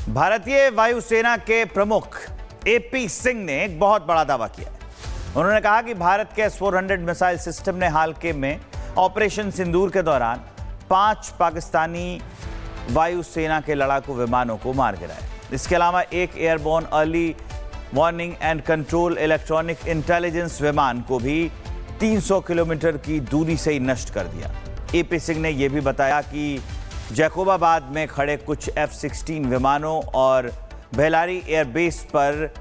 भारतीय वायुसेना के प्रमुख एपी सिंह ने एक बहुत बड़ा दावा किया है। उन्होंने कहा कि भारत के S-400 मिसाइल सिस्टम ने हाल के में ऑपरेशन सिंदूर के दौरान 5 पाकिस्तानी वायुसेना के लड़ाकू विमानों को मार गिराया। इसके अलावा एक airborne early warning and control electronic intelligence विमान को भी 300 किलोमीटर की दूरी से ही नष्ट कर दिया। एपी सिंह ने यह भी बताया कि जैकोबाबाद में खड़े कुछ F-16 विमानों और बेलारी एयरबेस पर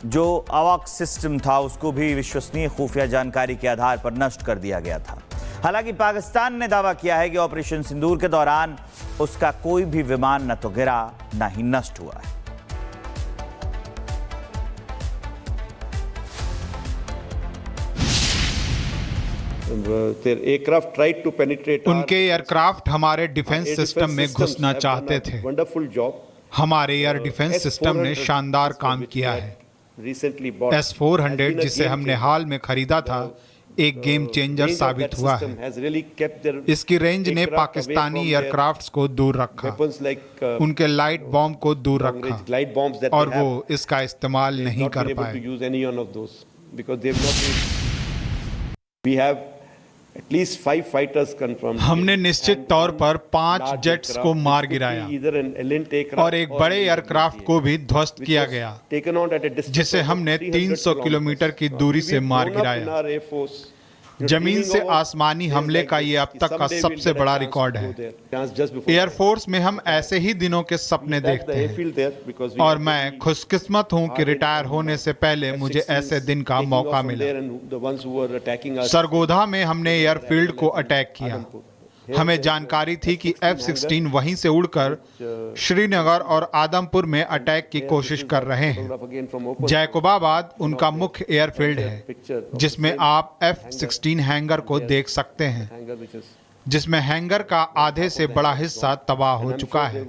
जो अवॉक सिस्टम था उसको भी विश्वसनीय खुफिया जानकारी के आधार पर नष्ट कर दिया गया था। हालांकि पाकिस्तान ने दावा किया है कि ऑपरेशन सिंदूर के दौरान उसका कोई भी विमान न तो गिरा न ही नष्ट हुआ है। उनके एयरक्राफ्ट हमारे डिफेंस सिस्टम में घुसना चाहते थे। हमारे एयर डिफेंस सिस्टम ने शानदार काम किया है। S-400 जिसे हमने हाल में खरीदा था एक गेम चेंजर साबित हुआ है। इसकी रेंज ने पाकिस्तानी एयरक्राफ्ट्स को दूर रखा, उनके लाइट बॉम्ब को दूर रखा और वो इसका इस्तेमाल नहीं कर पाए। हमने निश्चित तौर पर 5 जेट्स को मार गिराया और एक बड़े एयरक्राफ्ट को भी ध्वस्त किया गया जिसे हमने 300 किलोमीटर की दूरी से मार गिराया। जमीन से आसमानी हमले का ये अब तक का सबसे बड़ा रिकॉर्ड है। एयरफोर्स में हम ऐसे ही दिनों के सपने देखते हैं और मैं खुशकिस्मत हूं कि रिटायर होने से पहले मुझे ऐसे दिन का मौका मिला। सरगोधा में हमने एयरफील्ड को अटैक किया। हमें जानकारी थी कि F-16 वहीं से उड़कर श्रीनगर और आदमपुर में अटैक की कोशिश कर रहे हैं। जैकोबाबाद उनका मुख्य एयरफील्ड है जिसमें आप F-16 हैंगर को देख सकते हैं, जिसमें हैंगर का आधे से बड़ा हिस्सा तबाह हो चुका है।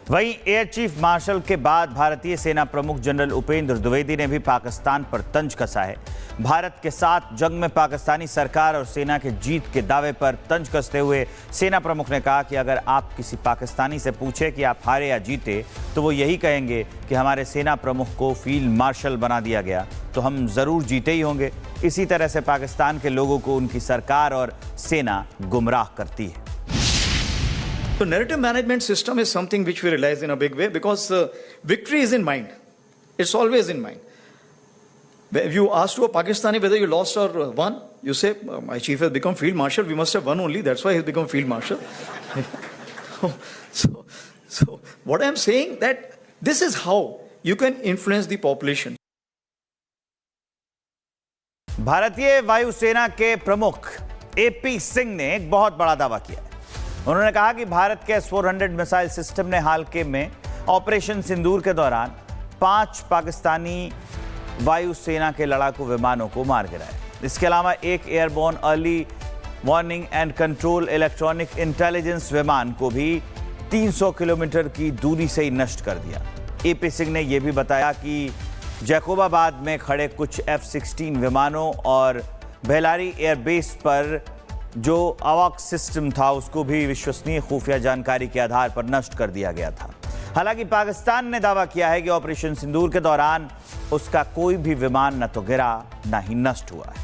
वहीं एयर चीफ मार्शल के बाद भारतीय सेना प्रमुख जनरल उपेंद्र द्विवेदी ने भी पाकिस्तान पर तंज कसा है। भारत के साथ जंग में पाकिस्तानी सरकार और सेना के जीत के दावे पर तंज कसते हुए सेना प्रमुख ने कहा कि अगर आप किसी पाकिस्तानी से पूछे कि आप हारे या जीते तो वो यही कहेंगे कि हमारे सेना प्रमुख को फील्ड मार्शल बना दिया गया, तो हम जरूर जीते ही होंगे। इसी तरह से पाकिस्तान के लोगों को उनकी सरकार और सेना गुमराह करती है। So narrative management system is something which we realize in a big way because victory is in mind. It's always in mind. If you ask to a Pakistani whether you lost or won, you say, my chief has become field marshal, we must have won only, that's why he's become field marshal. so what I'm saying that this is how you can influence the population. भारतीय वायुसेना के प्रमुख AP Singh ने एक बहुत बड़ा दावा किया है। उन्होंने कहा कि भारत के S-400 मिसाइल सिस्टम ने हाल के में ऑपरेशन सिंदूर के दौरान 5 पाकिस्तानी वायुसेना के लड़ाकू विमानों को मार गिराया। इसके अलावा एक airborne early warning and control electronic intelligence विमान को भी 300 किलोमीटर की दूरी से ही नष्ट कर दिया। एपी सिंह ने यह भी बताया कि जैकोबाबाद में खड़े कुछ F-16 विमानों और बेलारी एयरबेस पर जो अवॉक सिस्टम था उसको भी विश्वसनीय खुफिया जानकारी के आधार पर नष्ट कर दिया गया था। हालांकि पाकिस्तान ने दावा किया है कि ऑपरेशन सिंदूर के दौरान उसका कोई भी विमान न तो गिरा न ही नष्ट हुआ है।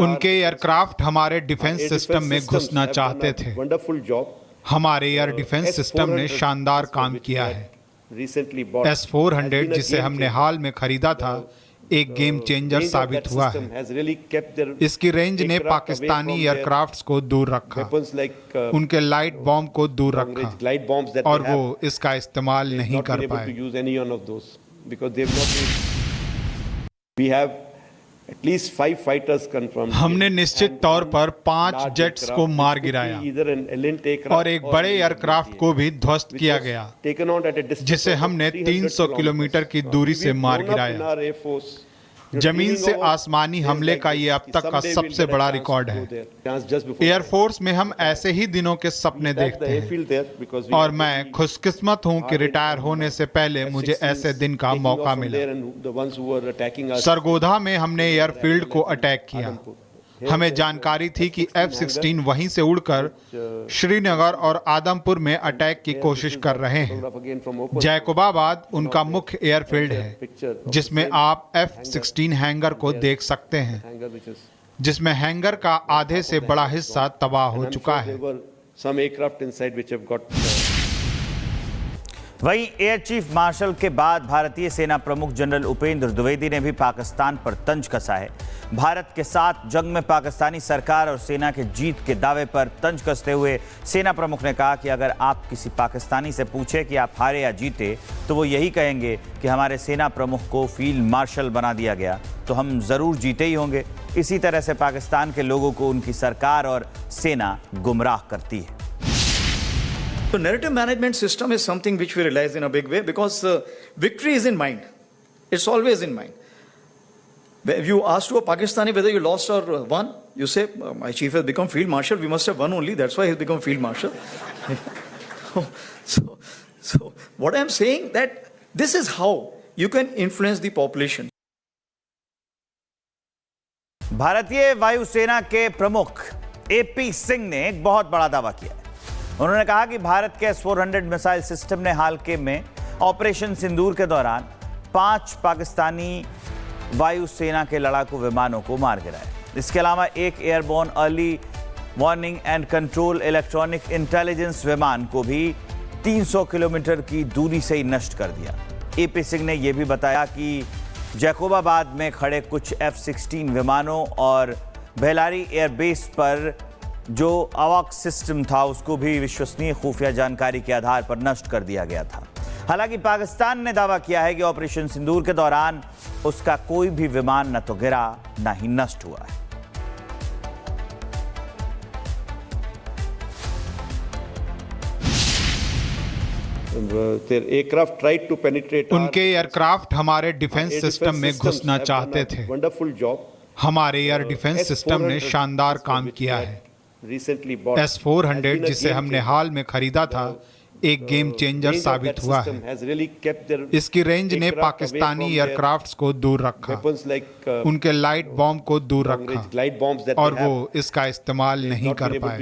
उनके एयरक्राफ्ट हमारे डिफेंस सिस्टम में घुसना चाहते थे। हमारे एयर डिफेंस सिस्टम ने शानदार काम किया है। S-400 जिसे हमने हाल में खरीदा था एक गेम चेंजर साबित हुआ है। इसकी रेंज ने पाकिस्तानी एयरक्राफ्ट्स को दूर रखा, उनके लाइट बॉम्ब को दूर रखा और वो इसका इस्तेमाल नहीं कर पाए। हमने निश्चित तौर पर 5 जेट्स को मार गिराया और एक बड़े एयरक्राफ्ट को भी ध्वस्त किया गया जिसे हमने 300 किलोमीटर की दूरी से मार गिराया। जमीन से आसमानी हमले का ये अब तक का सबसे बड़ा रिकॉर्ड है। एयरफोर्स में हम ऐसे ही दिनों के सपने देखते हैं और मैं खुशकिस्मत हूं कि रिटायर होने से पहले मुझे ऐसे दिन का मौका मिला। सरगोधा में हमने एयरफील्ड को अटैक किया। हमें जानकारी थी कि F-16 वहीं से उड़कर श्रीनगर और आदमपुर में अटैक की कोशिश कर रहे हैं। जैकोबाबाद उनका मुख्य एयरफील्ड है, जिसमें आप F-16 हैंगर को देख सकते हैं, जिसमें हैंगर का आधे से बड़ा हिस्सा तबाह हो चुका है। वहीं एयर चीफ मार्शल के बाद भारतीय सेना प्रमुख जनरल उपेंद्र द्विवेदी ने भी पाकिस्तान पर तंज कसा है। भारत के साथ जंग में पाकिस्तानी सरकार और सेना के जीत के दावे पर तंज कसते हुए सेना प्रमुख ने कहा कि अगर आप किसी पाकिस्तानी से पूछे कि आप हारे या जीते तो वो यही कहेंगे कि हमारे सेना प्रमुख को फील्ड मार्शल बना दिया गया, तो हम जरूर जीते ही होंगे। इसी तरह से पाकिस्तान के लोगों को उनकी सरकार और सेना गुमराह करती है। So narrative management system is something which we realize in a big way because victory is in mind. It's always in mind. If you ask to a Pakistani whether you lost or won, you say, my chief has become field marshal, we must have won only, that's why he's become field marshal. so what I'm saying that this is how you can influence the population. भारतीय वायुसेना के प्रमुख AP Singh ने एक बहुत बड़ा दावा किया है। उन्होंने कहा कि भारत के S-400 मिसाइल सिस्टम ने हाल के में ऑपरेशन सिंदूर के दौरान 5 पाकिस्तानी वायुसेना के लड़ाकू विमानों को मार गिराया। इसके अलावा एक airborne early warning and control electronic intelligence विमान को भी 300 किलोमीटर की दूरी से ही नष्ट कर दिया। AP सिंह ने यह भी बताया कि जैकोबाबाद में खड़े कुछ F-16 विमानों और बेलारी एयरबेस पर जो अवाक सिस्टम था उसको भी विश्वसनीय खुफिया जानकारी के आधार पर नष्ट कर दिया गया था। हालांकि पाकिस्तान ने दावा किया है कि ऑपरेशन सिंदूर के दौरान उसका कोई भी विमान न तो गिरा न ही नष्ट हुआ है। उनके एयरक्राफ्ट हमारे डिफेंस सिस्टम में घुसना चाहते थे। हमारे एयर डिफेंस सिस्टम ने शानदार काम किया है। S-400 जिसे हमने हाल में खरीदा था एक गेम चेंजर साबित हुआ है। इसकी रेंज ने पाकिस्तानी एयरक्राफ्ट्स को दूर रखा, उनके लाइट बॉम्ब को दूर रखा और वो इसका इस्तेमाल नहीं कर पाए।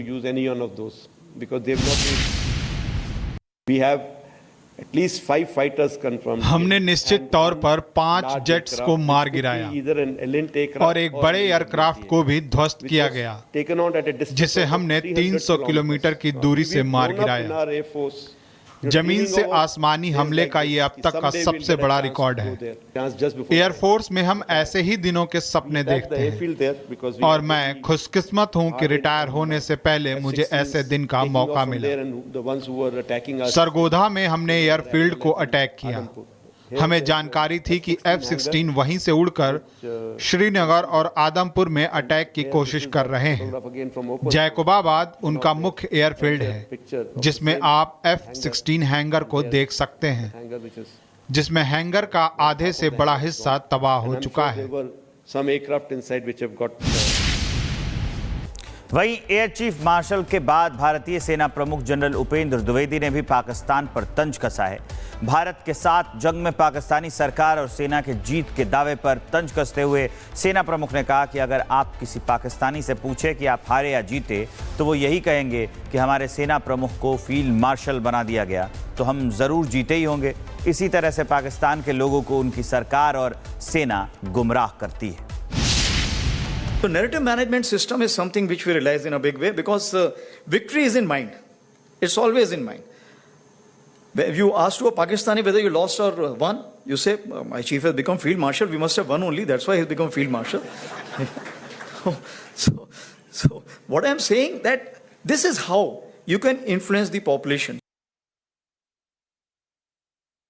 हमने निश्चित तौर पर 5 जेट्स को मार गिराया और एक बड़े एयरक्राफ्ट को भी ध्वस्त किया गया, जिसे हमने 300 किलोमीटर की दूरी से मार गिराया। जमीन से आसमानी हमले का ये अब तक का सबसे बड़ा रिकॉर्ड है। एयरफोर्स में हम ऐसे ही दिनों के सपने देखते हैं और मैं खुशकिस्मत हूं कि रिटायर होने से पहले मुझे ऐसे दिन का मौका मिला। सरगोधा में हमने एयरफील्ड को अटैक किया। हमें जानकारी थी कि F-16 वहीं से उड़कर श्रीनगर और आदमपुर में अटैक की कोशिश कर रहे हैं। जैकोबाबाद उनका मुख्य एयरफील्ड है, जिसमें आप F-16 हैंगर को देख सकते हैं, जिसमें हैंगर का आधे से बड़ा हिस्सा तबाह हो चुका है। वहीं एयर चीफ मार्शल के बाद भारतीय सेना प्रमुख जनरल उपेंद्र द्विवेदी ने भी पाकिस्तान पर तंज कसा है। भारत के साथ जंग में पाकिस्तानी सरकार और सेना के जीत के दावे पर तंज कसते हुए सेना प्रमुख ने कहा कि अगर आप किसी पाकिस्तानी से पूछे कि आप हारे या जीते तो वो यही कहेंगे कि हमारे सेना प्रमुख को फील्ड मार्शल बना दिया गया, तो हम जरूर जीते ही होंगे। इसी तरह से पाकिस्तान के लोगों को उनकी सरकार और सेना गुमराह करती है। So narrative management system is something which we realize in a big way because victory is in mind. It's always in mind. If you ask to a Pakistani whether you lost or won, you say, my chief has become field marshal, we must have won only, that's why he's become field marshal. so what I'm saying that this is how you can influence the population.